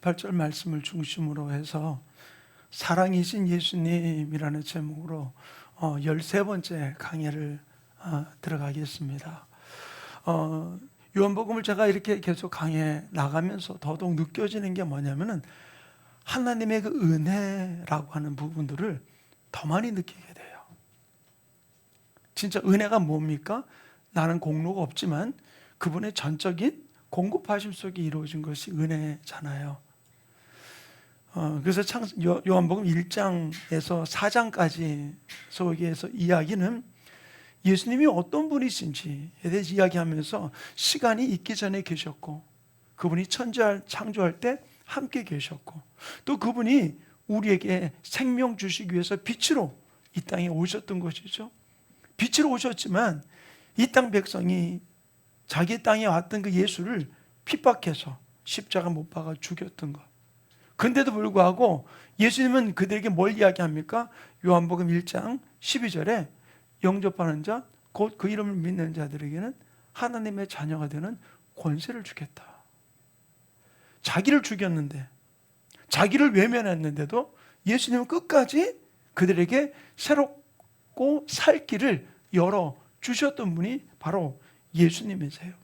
18절 말씀을 중심으로 해서 사랑이신 예수님이라는 제목으로 13번째 강의를 들어가겠습니다. 요한복음을 제가 이렇게 계속 강의해 나가면서 더더욱 느껴지는 게 뭐냐면은 하나님의 그 은혜라고 하는 부분들을 더 많이 느끼게 돼요. 진짜 은혜가 뭡니까? 나는 공로가 없지만 그분의 전적인 공급하심 속에 이루어진 것이 은혜잖아요. 그래서 요한복음 1장에서 4장까지 속에서 이야기는 예수님이 어떤 분이신지에 대해서 이야기하면서 시간이 있기 전에 계셨고, 그분이 창조할 때 함께 계셨고, 또 그분이 우리에게 생명 주시기 위해서 빛으로 이 땅에 오셨던 것이죠. 빛으로 오셨지만 이 땅 백성이 자기 땅에 왔던 그 예수를 핍박해서 십자가 못 박아 죽였던 것. 그런데도 불구하고 예수님은 그들에게 뭘 이야기합니까? 요한복음 1장 12절에 영접하는 자, 곧 그 이름을 믿는 자들에게는 하나님의 자녀가 되는 권세를 주겠다. 자기를 죽였는데, 자기를 외면했는데도 예수님은 끝까지 그들에게 새롭고 살 길을 열어주셨던 분이 바로 예수님이세요.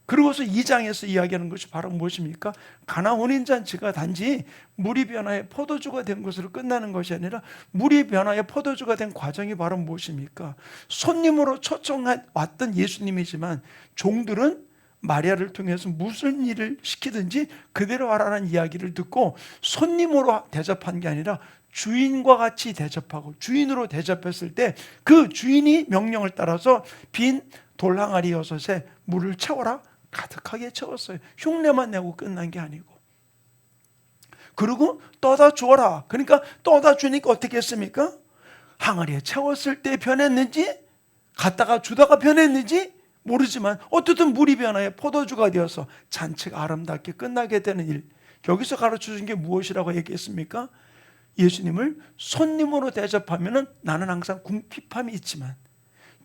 그러고서 2장에서 이야기하는 것이 바로 무엇입니까? 가나 혼인잔치가 단지 물이 변화의 포도주가 된 것으로 끝나는 것이 아니라 물이 변화의 포도주가 된 과정이 바로 무엇입니까? 손님으로 초청왔던 예수님이지만 종들은 마리아를 통해서 무슨 일을 시키든지 그대로 하라는 이야기를 듣고 손님으로 대접한 게 아니라 주인과 같이 대접하고 주인으로 대접했을 때 그 주인이 명령을 따라서 빈 돌항아리 6에 물을 채워라. 가득하게 채웠어요. 흉내만 내고 끝난 게 아니고. 그리고 떠다 주어라. 그러니까 떠다 주니까 어떻게 했습니까? 항아리에 채웠을 때 변했는지, 갖다가 주다가 변했는지 모르지만 어쨌든 물이 변화해 포도주가 되어서 잔치가 아름답게 끝나게 되는 일. 여기서 가르쳐 준 게 무엇이라고 얘기했습니까? 예수님을 손님으로 대접하면은 나는 항상 궁핍함이 있지만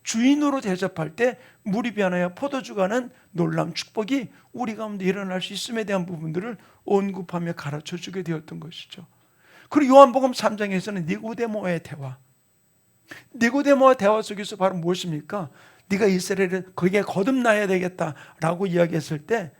주인으로 대접할 때 물이 변하여 포도주가는 놀라운 축복이 우리 가운데 일어날 수 있음에 대한 부분들을 언급하며 가르쳐주게 되었던 것이죠. 그리고 요한복음 3장에서는 니고데모와의 대화, 니고데모와 대화 속에서 바로 무엇입니까? 네가 이스라엘을 거기에 거듭나야 되겠다라고 이야기했을 때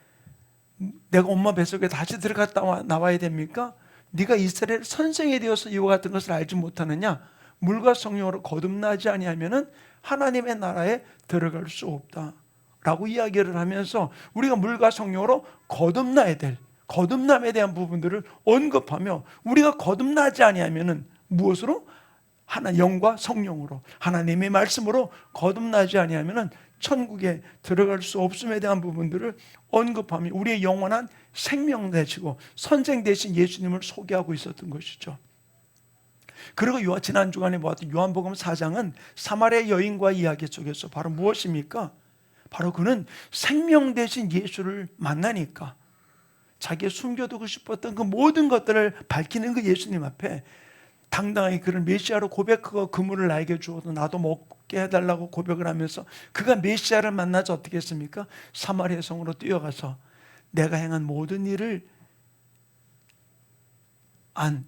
내가 엄마 뱃속에 다시 들어갔다 나와야 됩니까? 네가 이스라엘 선생이 되어서 이와 같은 것을 알지 못하느냐? 물과 성령으로 거듭나지 아니하면은 하나님의 나라에 들어갈 수 없다라고 이야기를 하면서 우리가 물과 성령으로 거듭나야 될 거듭남에 대한 부분들을 언급하며 우리가 거듭나지 아니하면은 무엇으로? 영과 성령으로 하나님의 말씀으로 거듭나지 아니하면은 천국에 들어갈 수 없음에 대한 부분들을 언급하며 우리의 영원한 생명 되시고 선생 되신 예수님을 소개하고 있었던 것이죠. 그리고 지난 주간에 보았던 요한복음 4장은 사마리아 여인과 이야기 속에서 바로 무엇입니까? 바로 그는 생명 되신 예수를 만나니까 자기의 숨겨두고 싶었던 그 모든 것들을 밝히는 그 예수님 앞에 당당하게 그를 메시아로 고백하고 그물을 나에게 주어도 나도 먹게 해달라고 고백을 하면서 그가 메시아를 만나서 어떻게 했습니까? 사마리아 성으로 뛰어가서 내가 행한 모든 일을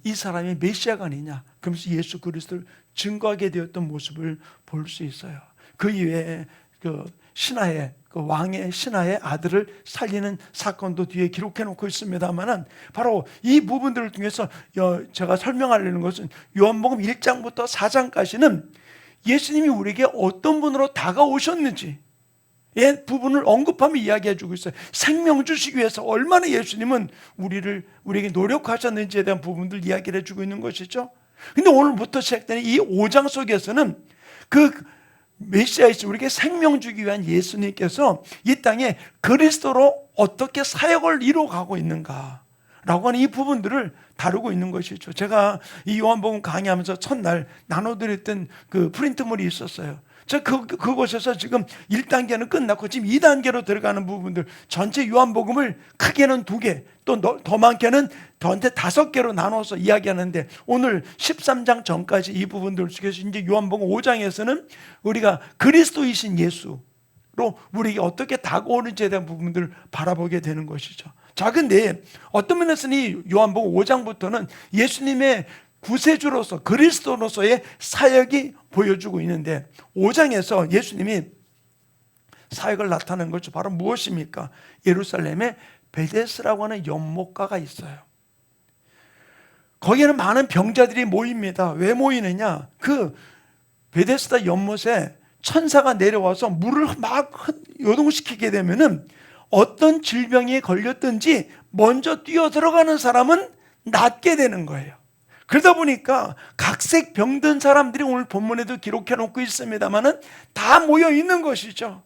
이 사람이 메시아가 아니냐, 그러면서 예수 그리스도를 증거하게 되었던 모습을 볼 수 있어요. 그 이외에 그 신하의 그 왕의 신하의 아들을 살리는 사건도 뒤에 기록해 놓고 있습니다만은 바로 이 부분들을 통해서 제가 설명하려는 것은 요한복음 1장부터 4장까지는 예수님이 우리에게 어떤 분으로 다가오셨는지 의 부분을 언급하며 이야기해 주고 있어요. 생명 주시기 위해서 얼마나 예수님은 우리에게 노력하셨는지에 대한 부분들 이야기를 해주고 있는 것이죠. 근데 오늘부터 시작되는 이 5장 속에서는 그 메시아이신 우리에게 생명 주기 위한 예수님께서 이 땅에 그리스도로 어떻게 사역을 이루어가고 있는가 라고 하는 이 부분들을 다루고 있는 것이죠. 제가 이 요한복음 강의하면서 첫날 나눠드렸던 그 프린트물이 있었어요. 그곳에서 지금 1단계는 끝났고 지금 2단계로 들어가는 부분들 전체 요한복음을 크게는 2개 또 더 많게는 전체 5개로 나눠서 이야기하는데 오늘 13장 전까지 이 부분들 속에서 이제 요한복음 5장에서는 우리가 그리스도이신 예수로 우리에게 어떻게 다가오는지에 대한 부분들을 바라보게 되는 것이죠. 자, 근데 어떤 면에서는 이 요한복음 5장부터는 예수님의 구세주로서 그리스도로서의 사역이 보여주고 있는데 5장에서 예수님이 사역을 나타낸 것이 바로 무엇입니까? 예루살렘에 베데스라고 하는 연못가가 있어요. 거기에는 많은 병자들이 모입니다. 왜 모이느냐? 그 베데스다 연못에 천사가 내려와서 물을 막 요동시키게 되면은 어떤 질병에 걸렸든지 먼저 뛰어 들어가는 사람은 낫게 되는 거예요. 그러다 보니까 각색 병든 사람들이 오늘 본문에도 기록해 놓고 있습니다만은 다 모여 있는 것이죠.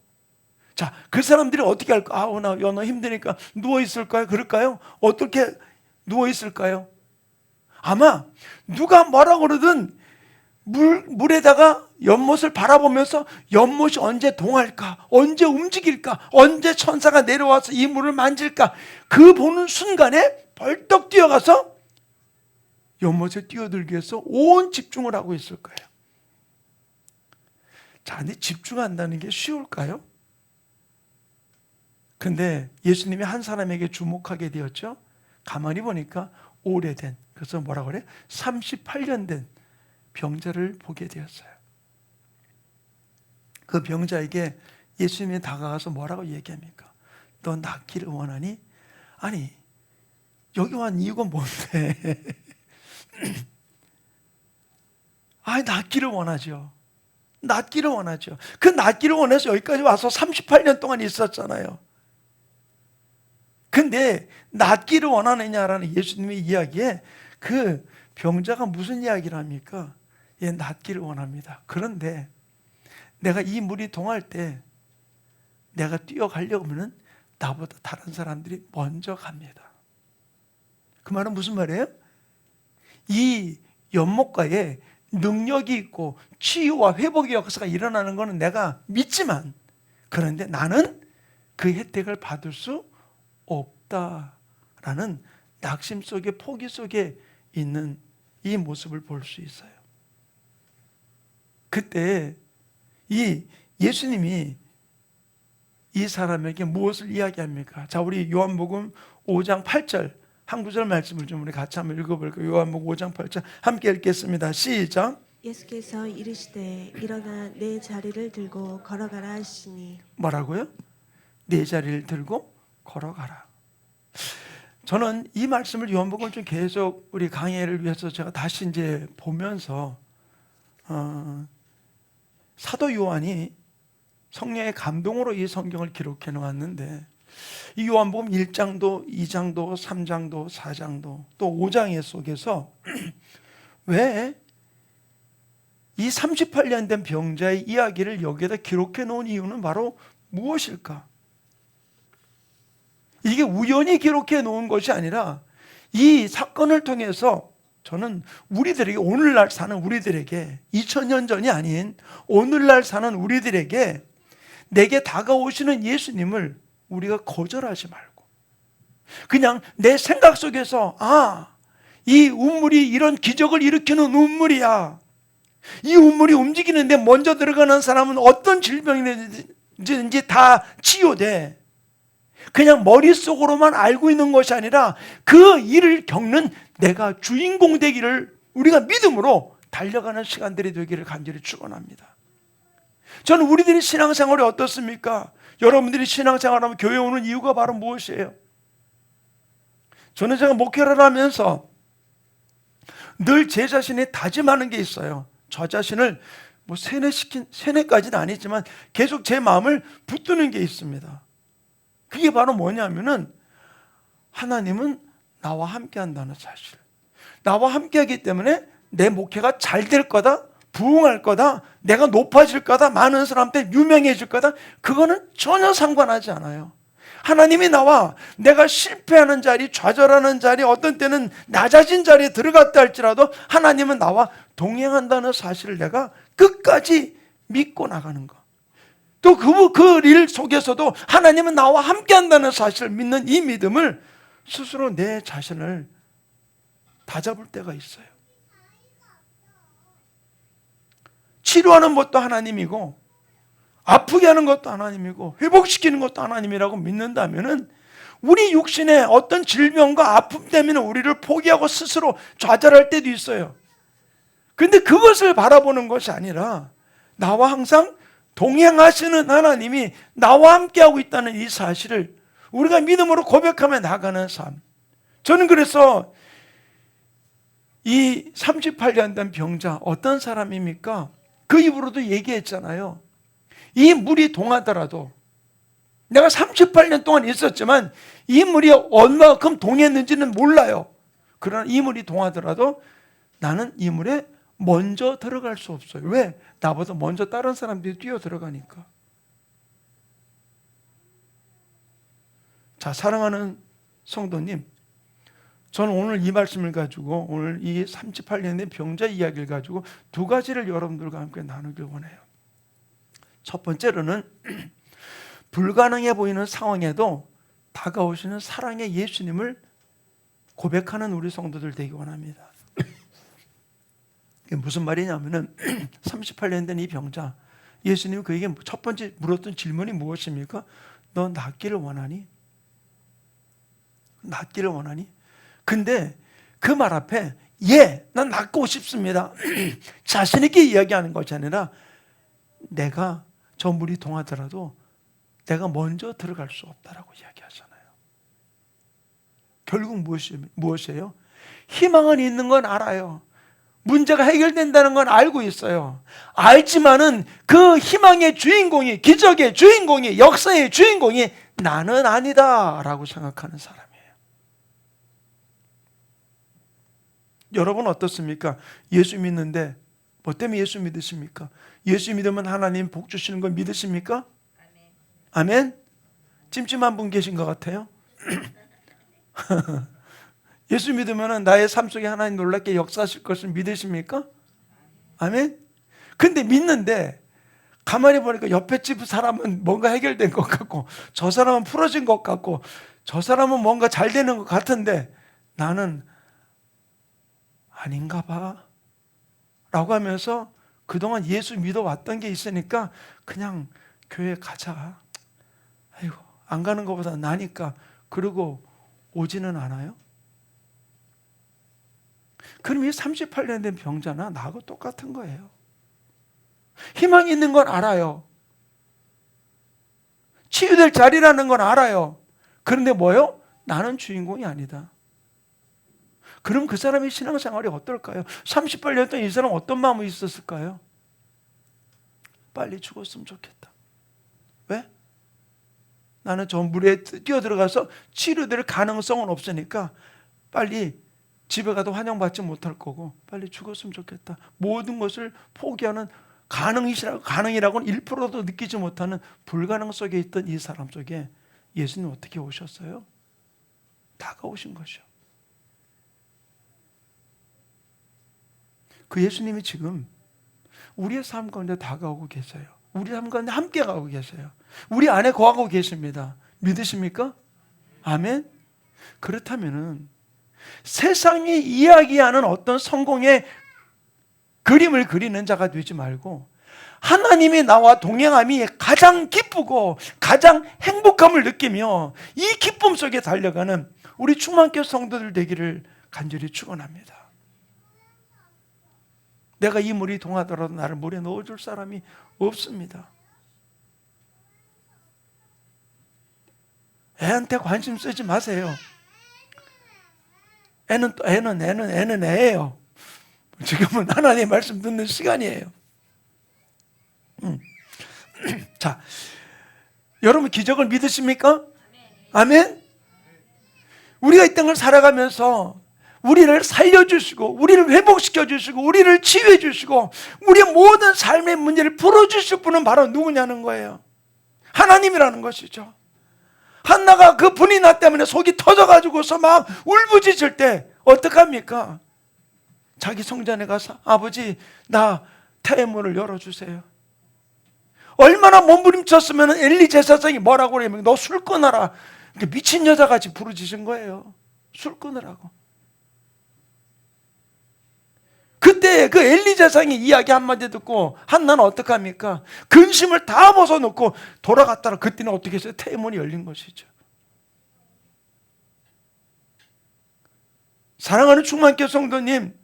자, 그 사람들이 어떻게 할까? 나 힘드니까 누워 있을까요? 그럴까요? 어떻게 누워 있을까요? 아마 누가 뭐라 그러든 물에다가 연못을 바라보면서 연못이 언제 동할까? 언제 움직일까? 언제 천사가 내려와서 이 물을 만질까? 그 보는 순간에 벌떡 뛰어가서 연못에 뛰어들기 위해서 온 집중을 하고 있을 거예요. 자, 근데 집중한다는 게 쉬울까요? 근데 예수님이 한 사람에게 주목하게 되었죠. 가만히 보니까 오래된, 그래서 뭐라 그래? 38년 된 병자를 보게 되었어요. 그 병자에게 예수님이 다가가서 뭐라고 얘기합니까? 너 낫기를 원하니? 아니, 여기 온 이유가 뭔데? 아니, 낫기를 원하죠. 낫기를 원하죠. 그 낫기를 원해서 여기까지 와서 38년 동안 있었잖아요. 근데 낫기를 원하느냐라는 예수님의 이야기에 그 병자가 무슨 이야기를 합니까? 얘 낫기를 원합니다. 그런데 내가 이 물이 동할 때 내가 뛰어가려고 하면 나보다 다른 사람들이 먼저 갑니다. 그 말은 무슨 말이에요? 이 연못가에 능력이 있고 치유와 회복의 역사가 일어나는 것은 내가 믿지만, 그런데 나는 그 혜택을 받을 수 없다라는 낙심 속에, 포기 속에 있는 이 모습을 볼 수 있어요. 그때 이 예수님이 이 사람에게 무엇을 이야기합니까? 자, 우리 요한복음 5장 8절 한 구절 말씀을 좀 우리 같이 한번 읽어볼까요? 요한복음 5장 8절 함께 읽겠습니다. 시작. 예수께서 이르시되 일어나 내 자리를 들고 걸어가라 하시니. 뭐라고요? 내 자리를 들고 걸어가라. 저는 이 말씀을 요한복음 좀 계속 우리 강의를 위해서 제가 다시 이제 보면서 사도 요한이 성령의 감동으로 이 성경을 기록해 놓았는데, 이 요한복음 1장도 2장도 3장도 4장도 또 5장 속에서 왜 이 38년 된 병자의 이야기를 여기에다 기록해 놓은 이유는 바로 무엇일까? 이게 우연히 기록해 놓은 것이 아니라 이 사건을 통해서 저는 우리들에게, 오늘날 사는 우리들에게, 2000년 전이 아닌 오늘날 사는 우리들에게 내게 다가오시는 예수님을 우리가 거절하지 말고 그냥 내 생각 속에서 이 운물이 이런 기적을 일으키는 운물이야, 이 운물이 움직이는데 먼저 들어가는 사람은 어떤 질병이든지 다 치유돼, 그냥 머릿속으로만 알고 있는 것이 아니라 그 일을 겪는 내가 주인공 되기를 우리가 믿음으로 달려가는 시간들이 되기를 간절히 축원합니다. 저는 우리들이 신앙생활이 어떻습니까? 여러분들이 신앙생활하면 교회 오는 이유가 바로 무엇이에요? 저는 제가 목회를 하면서 늘 제 자신이 다짐하는 게 있어요. 저 자신을 뭐 세뇌까지는 아니지만 계속 제 마음을 붙드는 게 있습니다. 그게 바로 뭐냐면은 하나님은 나와 함께 한다는 사실. 나와 함께 하기 때문에 내 목회가 잘 될 거다, 부흥할 거다, 내가 높아질 거다, 많은 사람한테 유명해질 거다, 그거는 전혀 상관하지 않아요. 하나님이 나와 내가 실패하는 자리, 좌절하는 자리, 어떤 때는 낮아진 자리에 들어갔다 할지라도 하나님은 나와 동행한다는 사실을 내가 끝까지 믿고 나가는 거. 또 그 일 속에서도 하나님은 나와 함께 한다는 사실을 믿는 이 믿음을 스스로 내 자신을 다잡을 때가 있어요. 치료하는 것도 하나님이고, 아프게 하는 것도 하나님이고, 회복시키는 것도 하나님이라고 믿는다면은 우리 육신의 어떤 질병과 아픔 때문에 우리를 포기하고 스스로 좌절할 때도 있어요. 근데 그것을 바라보는 것이 아니라 나와 항상 동행하시는 하나님이 나와 함께하고 있다는 이 사실을 우리가 믿음으로 고백하며 나가는 삶. 저는 그래서 이 38년 된 병자 어떤 사람입니까? 그 입으로도 얘기했잖아요. 이 물이 동하더라도 내가 38년 동안 있었지만 이 물이 얼마만큼 동했는지는 몰라요. 그러나 이 물이 동하더라도 나는 이 물에 먼저 들어갈 수 없어요. 왜? 나보다 먼저 다른 사람들이 뛰어 들어가니까. 자, 사랑하는 성도님, 저는 오늘 이 말씀을 가지고 오늘 이 38년의 병자 이야기를 가지고 두 가지를 여러분들과 함께 나누길 원해요. 첫 번째로는 불가능해 보이는 상황에도 다가오시는 사랑의 예수님을 고백하는 우리 성도들 되기 원합니다. 이게 무슨 말이냐면은 38년 된 이 병자, 예수님이 그에게 첫 번째 물었던 질문이 무엇입니까? 너 낫기를 원하니? 낫기를 원하니? 근데 그 말 앞에 예, 난 낫고 싶습니다. 자신 있게 이야기하는 것이 아니라 내가 저 물이 동하더라도 내가 먼저 들어갈 수 없다라고 이야기하잖아요. 결국 무엇이에요? 희망은 있는 건 알아요. 문제가 해결된다는 건 알고 있어요. 알지만은 그 희망의 주인공이, 기적의 주인공이, 역사의 주인공이 나는 아니다라고 생각하는 사람이에요. 여러분 어떻습니까? 예수 믿는데 뭐 때문에 예수 믿으십니까? 예수 믿으면 하나님 복 주시는 걸 믿으십니까? 아멘? 찜찜한 분 계신 것 같아요. 예수 믿으면 나의 삶 속에 하나님 놀랍게 역사하실 것을 믿으십니까? 아멘? 근데 믿는데 가만히 보니까 옆에 집 사람은 뭔가 해결된 것 같고 저 사람은 풀어진 것 같고 저 사람은 뭔가 잘 되는 것 같은데 나는 아닌가 봐 라고 하면서 그동안 예수 믿어왔던 게 있으니까 그냥 교회 가자. 아이고, 안 가는 것보다 나니까. 그러고 오지는 않아요? 그럼 이 38년 된 병자나 나하고 똑같은 거예요. 희망이 있는 건 알아요. 치유될 자리라는 건 알아요. 그런데 뭐요? 나는 주인공이 아니다. 그럼 그 사람의 신앙생활이 어떨까요? 38년 동안 이 사람 어떤 마음이 있었을까요? 빨리 죽었으면 좋겠다. 왜? 나는 저 물에 뛰어들어가서 치료될 가능성은 없으니까 빨리 집에 가도 환영받지 못할 거고 빨리 죽었으면 좋겠다. 모든 것을 포기하는 가능이라고는 1%도 느끼지 못하는 불가능 속에 있던 이 사람 속에 예수님 어떻게 오셨어요? 다가오신 것이요. 그 예수님이 지금 우리의 삶 가운데 다가오고 계세요. 우리 삶 가운데 함께 가고 계세요. 우리 안에 거하고 계십니다. 믿으십니까? 아멘? 그렇다면은 세상이 이야기하는 어떤 성공의 그림을 그리는 자가 되지 말고 하나님이 나와 동행함이 가장 기쁘고 가장 행복함을 느끼며 이 기쁨 속에 달려가는 우리 충만교회 성도들 되기를 간절히 축원합니다. 내가 이 물이 동하더라도 나를 물에 넣어줄 사람이 없습니다. 애한테 관심 쓰지 마세요. 애는 애예요. 지금은 하나님의 말씀 듣는 시간이에요. 자, 여러분 기적을 믿으십니까? 아멘? 우리가 이 땅을 살아가면서 우리를 살려주시고 우리를 회복시켜주시고 우리를 치유해주시고 우리의 모든 삶의 문제를 풀어주실 분은 바로 누구냐는 거예요. 하나님이라는 것이죠. 한나가 그 분이 나 때문에 속이 터져가지고서 막 울부짖을 때 어떡합니까? 자기 성전에 가서 아버지 나 태문을 열어주세요. 얼마나 몸부림쳤으면 엘리 제사장이 뭐라고 그러면 너 술 끊어라. 미친 여자같이 부르짖은 거예요. 술 끊으라고. 그때 그 엘리 제사장이 이야기 한마디 듣고 한나는 어떡합니까? 근심을 다 벗어놓고 돌아갔다가 그때는 어떻게 했어요? 태문이 열린 것이죠. 사랑하는 충만교 성도님,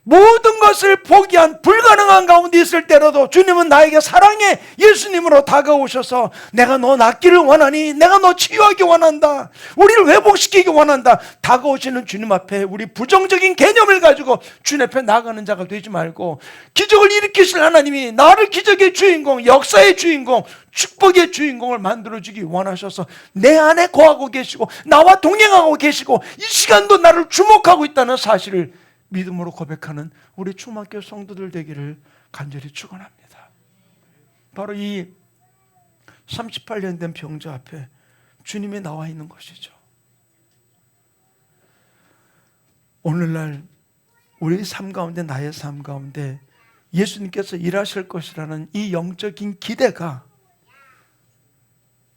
모든 것을 포기한 불가능한 가운데 있을 때라도 주님은 나에게 사랑의 예수님으로 다가오셔서 내가 너 낫기를 원하니, 내가 너 치유하기 원한다, 우리를 회복시키기 원한다. 다가오시는 주님 앞에 우리 부정적인 개념을 가지고 주님 앞에 나가는 자가 되지 말고, 기적을 일으키실 하나님이 나를 기적의 주인공, 역사의 주인공, 축복의 주인공을 만들어주기 원하셔서 내 안에 거하고 계시고 나와 동행하고 계시고 이 시간도 나를 주목하고 있다는 사실을 믿음으로 고백하는 우리 충만교 성도들 되기를 간절히 축원합니다. 바로 이 38년 된 병자 앞에 주님이 나와 있는 것이죠. 오늘날 우리 삶 가운데, 나의 삶 가운데 예수님께서 일하실 것이라는 이 영적인 기대가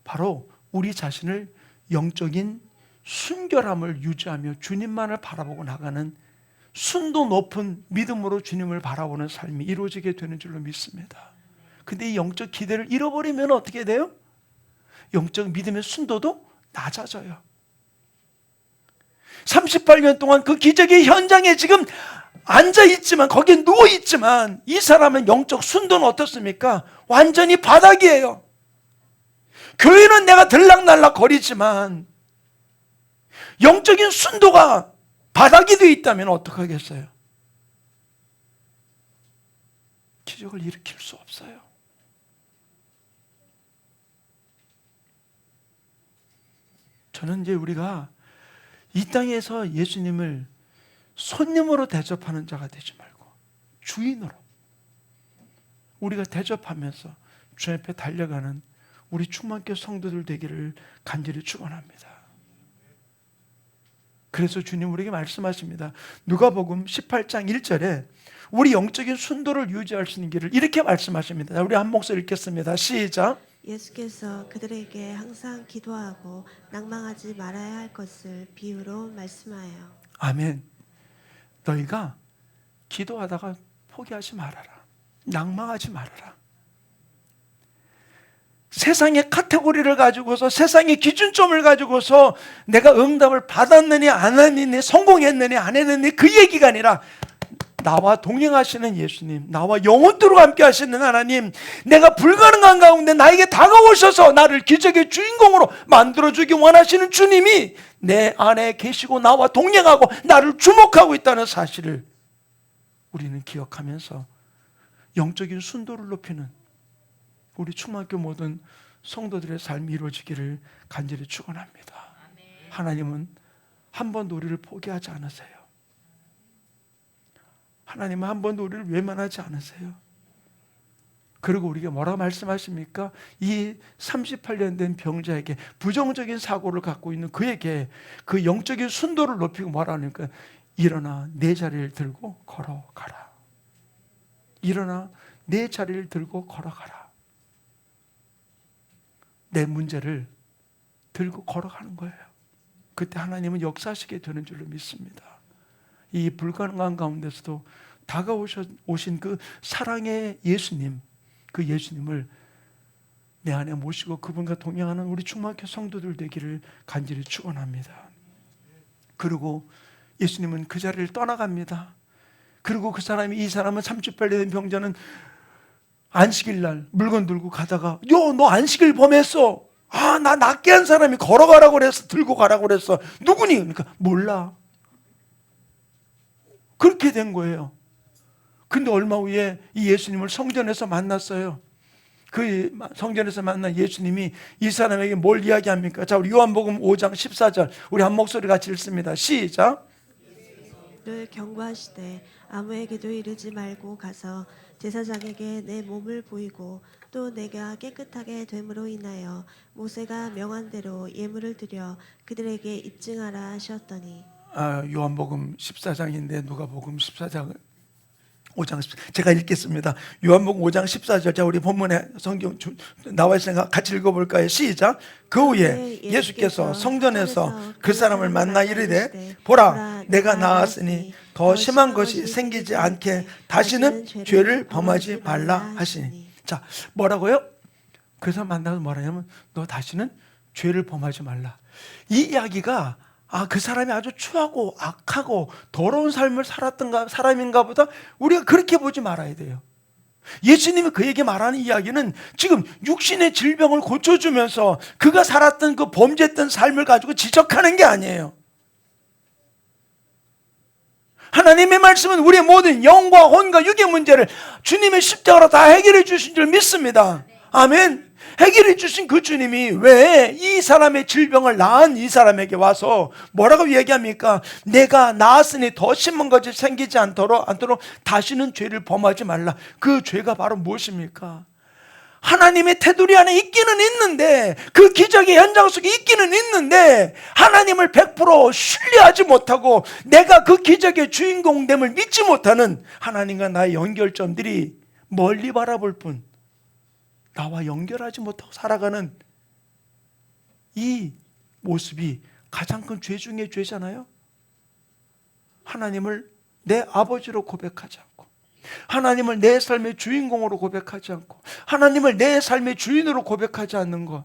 바로 우리 자신을 영적인 순결함을 유지하며 주님만을 바라보고 나가는 순도 높은 믿음으로 주님을 바라보는 삶이 이루어지게 되는 줄로 믿습니다. 근데 이 영적 기대를 잃어버리면 어떻게 돼요? 영적 믿음의 순도도 낮아져요. 38년 동안 그 기적의 현장에 지금 앉아있지만, 거기에 누워있지만 이 사람은 영적 순도는 어떻습니까? 완전히 바닥이에요. 교회는 내가 들락날락 거리지만 영적인 순도가 바닥이 되어 있다면 어떡하겠어요? 기적을 일으킬 수 없어요. 저는 이제 우리가 이 땅에서 예수님을 손님으로 대접하는 자가 되지 말고 주인으로 우리가 대접하면서 주 앞에 달려가는 우리 충만교 성도들 되기를 간절히 축원합니다. 그래서 주님 우리에게 말씀하십니다. 누가복음 18장 1절에 우리 영적인 순도를 유지할 수 있는 길을 이렇게 말씀하십니다. 우리 한 목소리 읽겠습니다. 시작. 예수께서 그들에게 항상 기도하고 낭망하지 말아야 할 것을 비유로 말씀하여. 아멘. 너희가 기도하다가 포기하지 말아라. 낭망하지 말아라. 세상의 카테고리를 가지고서, 세상의 기준점을 가지고서 내가 응답을 받았느니 안 했느니, 성공했느니 안 했느니 그 얘기가 아니라 나와 동행하시는 예수님, 나와 영원토록 함께 하시는 하나님, 내가 불가능한 가운데 나에게 다가오셔서 나를 기적의 주인공으로 만들어주기 원하시는 주님이 내 안에 계시고 나와 동행하고 나를 주목하고 있다는 사실을 우리는 기억하면서 영적인 순도를 높이는 우리 충만교 모든 성도들의 삶이 이루어지기를 간절히 축원합니다. 하나님은 한 번도 우리를 포기하지 않으세요. 하나님은 한 번도 우리를 외면하지 않으세요. 그리고 우리가 뭐라고 말씀하십니까? 이 38년 된 병자에게, 부정적인 사고를 갖고 있는 그에게 그 영적인 순도를 높이고 뭐라 하니까 일어나 내 자리를 들고 걸어가라. 일어나 내 자리를 들고 걸어가라. 내 문제를 들고 걸어가는 거예요. 그때 하나님은 역사하시게 되는 줄로 믿습니다. 이 불가능한 가운데서도 다가오신 그 사랑의 예수님, 그 예수님을 내 안에 모시고 그분과 동행하는 우리 충만교 성도들 되기를 간절히 축원합니다. 그리고 예수님은 그 자리를 떠나갑니다. 그리고 그 사람이, 이 사람은 38년 된 병자는 안식일날 물건 들고 가다가 너 안식일 범했어. 나 낫게 한 사람이 걸어가라고 그랬어. 들고 가라고 그랬어. 누구니? 그러니까 몰라. 그렇게 된 거예요. 근데 얼마 후에 이 예수님을 성전에서 만났어요. 그 성전에서 만난 예수님이 이 사람에게 뭘 이야기합니까? 자, 우리 요한복음 5장 14절 우리 한 목소리 같이 읽습니다. 시작. 를 경고하시되 아무에게도 이르지 말고 가서 제사장에게 내 몸을 보이고 또 내가 깨끗하게 됨으로 인하여 모세가 명한 대로 예물을 드려 그들에게 입증하라 하셨더니. 요한복음 14장인데 누가복음 14장 5장 14장 제가 읽겠습니다. 요한복음 5장 14절, 자 우리 본문에 성경 나와 있으니까 같이 읽어볼까요? 시작. 그 후에 예수께서 성전에서 그 사람을 만나 이르되 보라 내가 나았으니 더 심한 것이 생기지 않게 다시는 죄를 범하지 말라 하시니. 자, 뭐라고요? 그 사람 만나서 뭐라냐면 너 다시는 죄를 범하지 말라. 이 이야기가 그 사람이 아주 추하고 악하고 더러운 삶을 살았던 사람인가 보다 우리가 그렇게 보지 말아야 돼요. 예수님이 그에게 말하는 이야기는 지금 육신의 질병을 고쳐주면서 그가 살았던 그 범죄했던 삶을 가지고 지적하는 게 아니에요. 하나님의 말씀은 우리의 모든 영과 혼과 육의 문제를 주님의 십자가로 다 해결해 주신 줄 믿습니다. 아멘. 해결해 주신 그 주님이 왜 이 사람의 질병을 낳은 이 사람에게 와서 뭐라고 얘기합니까? 내가 낳았으니 더 심한 것이 생기지 않도록 다시는 죄를 범하지 말라. 그 죄가 바로 무엇입니까? 하나님의 테두리 안에 있기는 있는데, 그 기적의 현장 속에 있기는 있는데 하나님을 100% 신뢰하지 못하고 내가 그 기적의 주인공됨을 믿지 못하는 하나님과 나의 연결점들이 멀리 바라볼 뿐 나와 연결하지 못하고 살아가는 이 모습이 가장 큰 죄 중의 죄잖아요. 하나님을 내 아버지로 고백하지 않고, 하나님을 내 삶의 주인공으로 고백하지 않고, 하나님을 내 삶의 주인으로 고백하지 않는 것,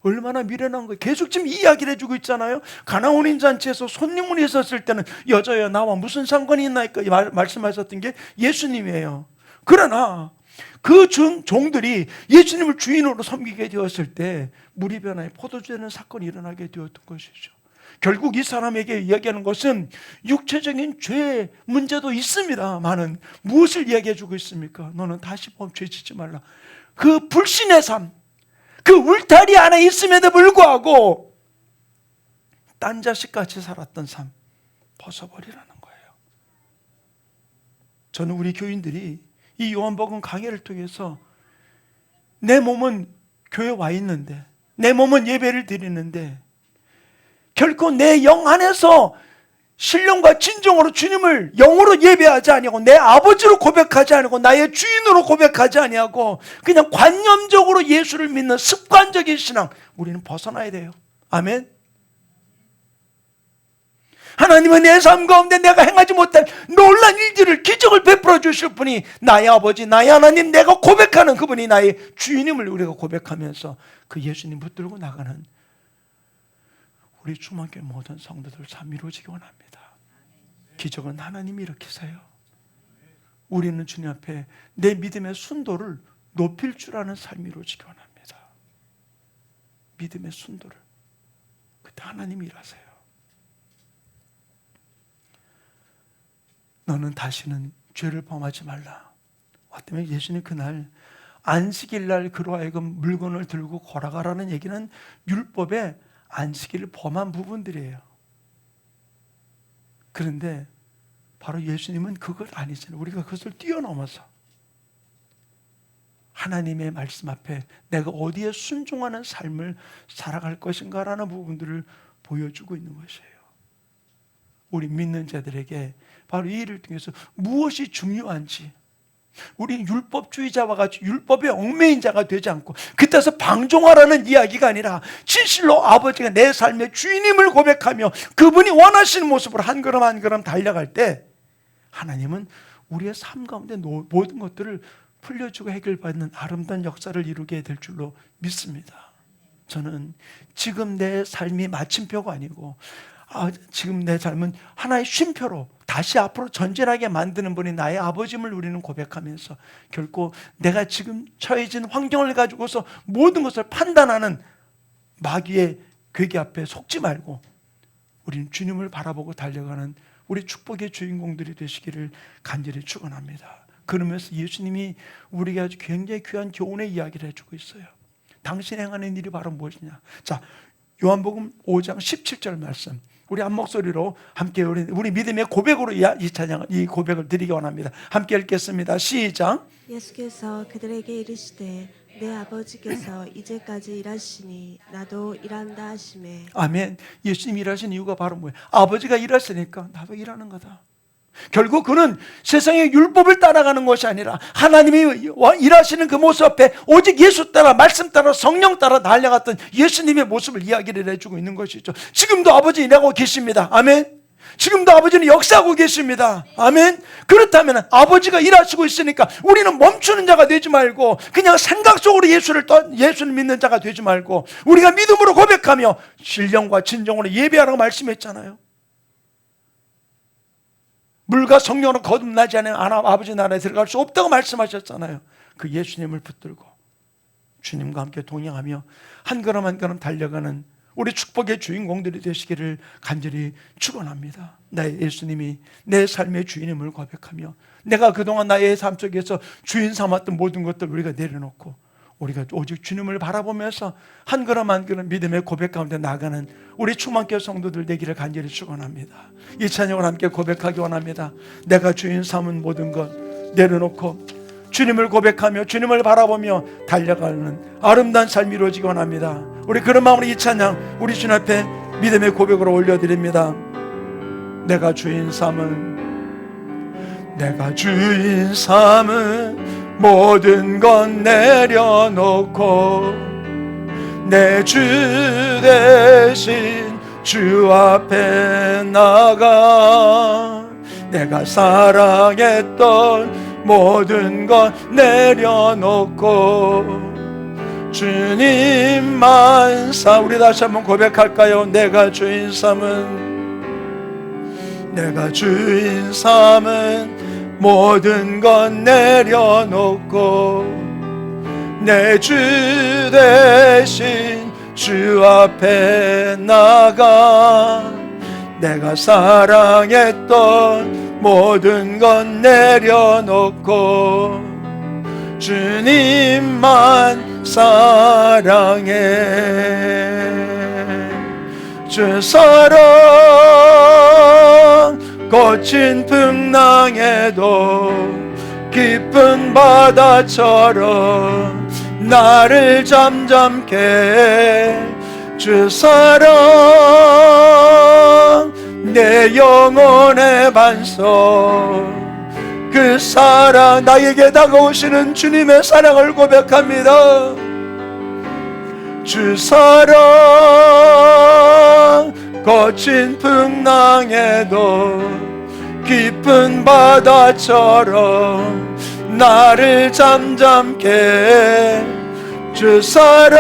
얼마나 미련한 거예요. 계속 지금 이야기를 해주고 있잖아요. 가나 혼인잔치에서 손님으로 있었을 때는 여자여 나와 무슨 상관이 있나이까 말씀하셨던 게 예수님이에요. 그러나 그 종들이 예수님을 주인으로 섬기게 되었을 때 물이 변하여 포도주되는 사건이 일어나게 되었던 것이죠. 결국 이 사람에게 이야기하는 것은 육체적인 죄 문제도 있습니다만은 무엇을 이야기해 주고 있습니까? 너는 다시 죄 짓지 말라. 그 불신의 삶, 그 울타리 안에 있음에도 불구하고 딴 자식같이 살았던 삶 벗어버리라는 거예요. 저는 우리 교인들이 이 요한복음 강해를 통해서 내 몸은 교회 와 있는데, 내 몸은 예배를 드리는데 결코 내 영 안에서 신령과 진정으로 주님을 영으로 예배하지 아니하고 내 아버지로 고백하지 아니하고 나의 주인으로 고백하지 아니하고 그냥 관념적으로 예수를 믿는 습관적인 신앙, 우리는 벗어나야 돼요. 아멘. 하나님은 내 삶 가운데 내가 행하지 못할 놀라운 일들을, 기적을 베풀어 주실 분이 나의 아버지, 나의 하나님, 내가 고백하는 그분이 나의 주인임을 우리가 고백하면서 그 예수님 붙들고 나가는 우리 주만교회 모든 성도들 참 이루어지기 원합니다. 기적은 하나님이 일으키세요. 우리는 주님 앞에 내 믿음의 순도를 높일 줄 아는 삶이 이루어지기 원합니다. 믿음의 순도를. 그때 하나님이 일하세요. 너는 다시는 죄를 범하지 말라. 어쩌면 예수님 그날 안식일날 그로 하여금 물건을 들고 걸어가라는 얘기는 율법의 안식일을 범한 부분들이에요. 그런데 바로 예수님은 그걸 아니잖아요. 우리가 그것을 뛰어넘어서 하나님의 말씀 앞에 내가 어디에 순종하는 삶을 살아갈 것인가라는 부분들을 보여주고 있는 것이에요. 우리 믿는 자들에게 바로 이 일을 통해서 무엇이 중요한지, 우리 율법주의자와 같이 율법의 얽매인 자가 되지 않고 그 뜻에서 방종하라는 이야기가 아니라 진실로 아버지가 내 삶의 주인임을 고백하며 그분이 원하시는 모습으로 한 걸음 한 걸음 달려갈 때 하나님은 우리의 삶 가운데 모든 것들을 풀려주고 해결받는 아름다운 역사를 이루게 될 줄로 믿습니다. 저는 지금 내 삶이 마침표가 아니고 지금 내 삶은 하나의 쉼표로 다시 앞으로 전진하게 만드는 분이 나의 아버지임을 우리는 고백하면서 결코 내가 지금 처해진 환경을 가지고서 모든 것을 판단하는 마귀의 괴계 앞에 속지 말고 우리는 주님을 바라보고 달려가는 우리 축복의 주인공들이 되시기를 간절히 축원합니다. 그러면서 예수님이 우리에게 아주 굉장히 귀한 교훈의 이야기를 해주고 있어요. 당신이 행하는 일이 바로 무엇이냐. 자, 요한복음 5장 17절 말씀, 우리 한 목소리로 함께 우리 믿음의 고백으로 이 고백을 드리기 원합니다. 함께 읽겠습니다. 시작. 예수께서 그들에게 이르시되 내 아버지께서 이제까지 일하시니 나도 일한다 하시매. 아멘. 예수님이 일하신 이유가 바로 뭐예요? 아버지가 일하시니까 나도 일하는 거다. 결국 그는 세상의 율법을 따라가는 것이 아니라 하나님이 일하시는 그 모습 앞에 오직 예수 따라, 말씀 따라, 성령 따라 달려갔던 예수님의 모습을 이야기를 해주고 있는 것이죠. 지금도 아버지 일하고 계십니다. 아멘. 지금도 아버지는 역사하고 계십니다. 아멘. 그렇다면 아버지가 일하시고 있으니까 우리는 멈추는 자가 되지 말고 그냥 생각 속으로 예수를 믿는 자가 되지 말고 우리가 믿음으로 고백하며 신령과 진정으로 예배하라고 말씀했잖아요. 물과 성령으로 거듭나지 않으면 아버지 나라에 들어갈 수 없다고 말씀하셨잖아요. 그 예수님을 붙들고 주님과 함께 동행하며 한 걸음 한 걸음 달려가는 우리 축복의 주인공들이 되시기를 간절히 축원합니다. 나의 예수님이 내 삶의 주인임을 고백하며 내가 그동안 나의 삶 속에서 주인 삼았던 모든 것들을 우리가 내려놓고 우리가 오직 주님을 바라보면서 한 걸음 한 걸음 믿음의 고백 가운데 나가는 우리 충만교회 성도들 되기를 간절히 축원합니다. 이 찬양을 함께 고백하기 원합니다. 내가 주인 삼은 모든 것 내려놓고 주님을 고백하며 주님을 바라보며 달려가는 아름다운 삶이 이루어지기 원합니다. 우리 그런 마음으로 이 찬양 우리 주님 앞에 믿음의 고백으로 올려드립니다. 내가 주인 삼은 모든 것 내려놓고 내 주 대신 주 앞에 나가 내가 사랑했던 모든 것 내려놓고 주님만 우리 다시 한번 고백할까요? 내가 주인 삼은 모든 것 내려놓고 내 주 대신 주 앞에 나가 내가 사랑했던 모든 것 내려놓고 주님만 사랑해. 주 사랑 거친 풍랑에도 깊은 바다처럼 나를 잠잠케 해. 주 사랑 내 영혼의 반석 그 사랑 나에게 다가오시는 주님의 사랑을 고백합니다. 주 사랑 거친 풍랑에도 깊은 바다처럼 나를 잠잠케 해. 주 사랑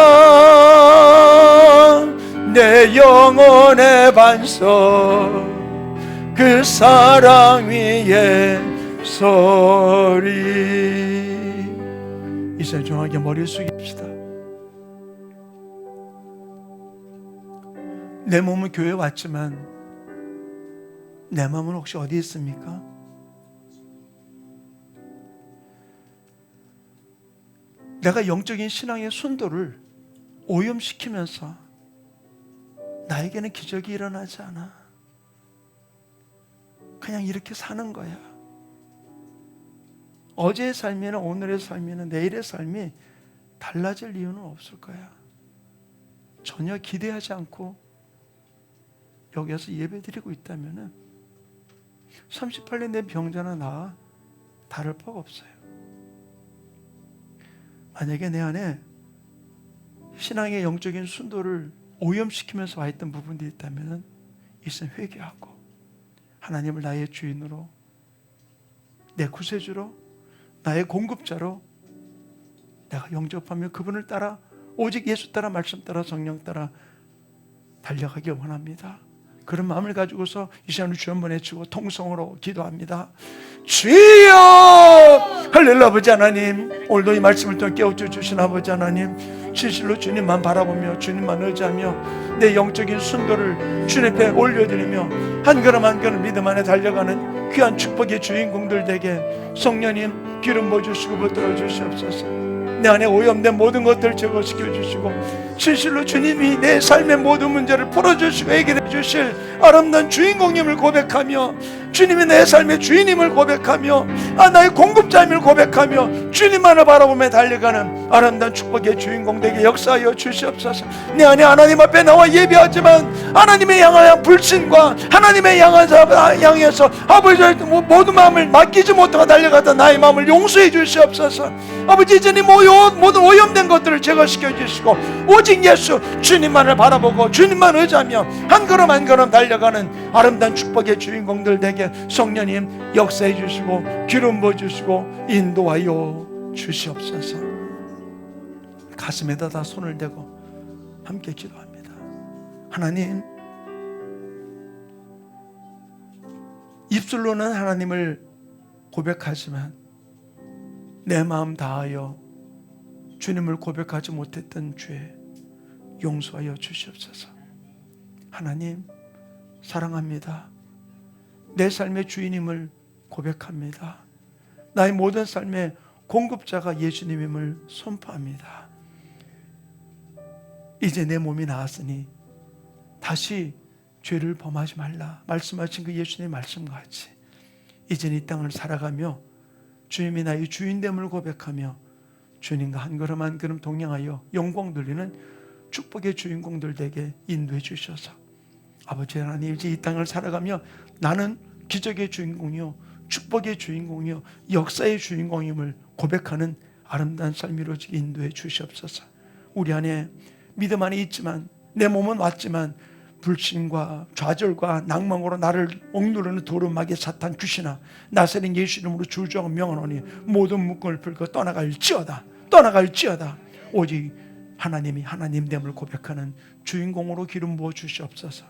내 영혼의 반석 그 사랑 위에 서리. 이제 정확하게 머리 숙입시다. 내 몸은 교회에 왔지만 내 마음은 혹시 어디 있습니까? 내가 영적인 신앙의 순도를 오염시키면서 나에게는 기적이 일어나지 않아. 그냥 이렇게 사는 거야. 어제의 삶이나 오늘의 삶이나 내일의 삶이 달라질 이유는 없을 거야. 전혀 기대하지 않고 여기 와서 예배드리고 있다면 38년 된 병자나 나 다를 바가 없어요. 만약에 내 안에 신앙의 영적인 순도를 오염시키면서 와 있던 부분들이 있다면 이젠 회개하고 하나님을 나의 주인으로, 내 구세주로, 나의 공급자로 내가 영접하며 그분을 따라 오직 예수 따라 말씀 따라 성령 따라 달려가길 원합니다. 그런 마음을 가지고서 이 시간을 주 한번 외치고 통성으로 기도합니다. 주여! 할렐루야. 아버지 하나님, 오늘도 이 말씀을 통해 깨우쳐 주신 아버지 하나님, 진실로 주님만 바라보며 주님만 의지하며 내 영적인 순도를 주님 앞에 올려드리며 한 걸음 한 걸음 믿음 안에 달려가는 귀한 축복의 주인공들 되게 성령님 기름 부어주시고 붙들어 주시옵소서. 내 안에 오염된 모든 것들을 제거시켜 주시고 진실로 주님이 내 삶의 모든 문제를 풀어주시고 해결해 주실 아름다운 주인공님을 고백하며 주님이 내 삶의 주인임을 고백하며 나의 공급자임을 고백하며 주님만을 바라보며 달려가는 아름다운 축복의 주인공 되게 역사하여 주시옵소서. 내 안에 하나님 앞에 나와 예배하지만 하나님의 향한 불신과 하나님의 향해서 아버지의 모든 마음을 맡기지 못하고 달려가던 나의 마음을 용서해 주시옵소서. 아버지, 이제는 모든 오염된 것들을 제거시켜 주시고 오직 예수 주님만을 바라보고 주님만 의지하며 한 걸음 한 걸음 달려가는 아름다운 축복의 주인공들 되게 성령님 역사해 주시고 기름 부어 주시고 인도하여 주시옵소서. 가슴에다 다 손을 대고 함께 기도합니다. 하나님, 입술로는 하나님을 고백하지만 내 마음 다하여 주님을 고백하지 못했던 죄 용서하여 주시옵소서. 하나님, 사랑합니다. 내 삶의 주인임을 고백합니다. 나의 모든 삶의 공급자가 예수님임을 선포합니다. 이제 내 몸이 나았으니 다시 죄를 범하지 말라 말씀하신 그 예수님의 말씀과 같이 이제 이 땅을 살아가며 주님이 나의 주인됨을 고백하며 주님과 한 걸음 한 걸음 동행하여 영광 돌리는 축복의 주인공들 되게 인도해 주셔서 아버지 하나님, 이제 이 땅을 살아가며 나는 기적의 주인공이요 축복의 주인공이요 역사의 주인공임을 고백하는 아름다운 삶이 이루어지게 인도해 주시옵소서. 우리 안에 믿음 안에 있지만 내 몸은 왔지만 불신과 좌절과 낭망으로 나를 억누르는 도루마귀 사탄 귀신아, 나사렛 예수 이름으로 주저하고 명하노니 모든 묶음을 풀고 떠나갈지어다. 오직 하나님이 하나님됨을 고백하는 주인공으로 기름 부어 주시옵소서.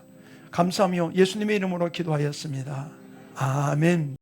감사하며 예수님의 이름으로 기도하였습니다. 아멘.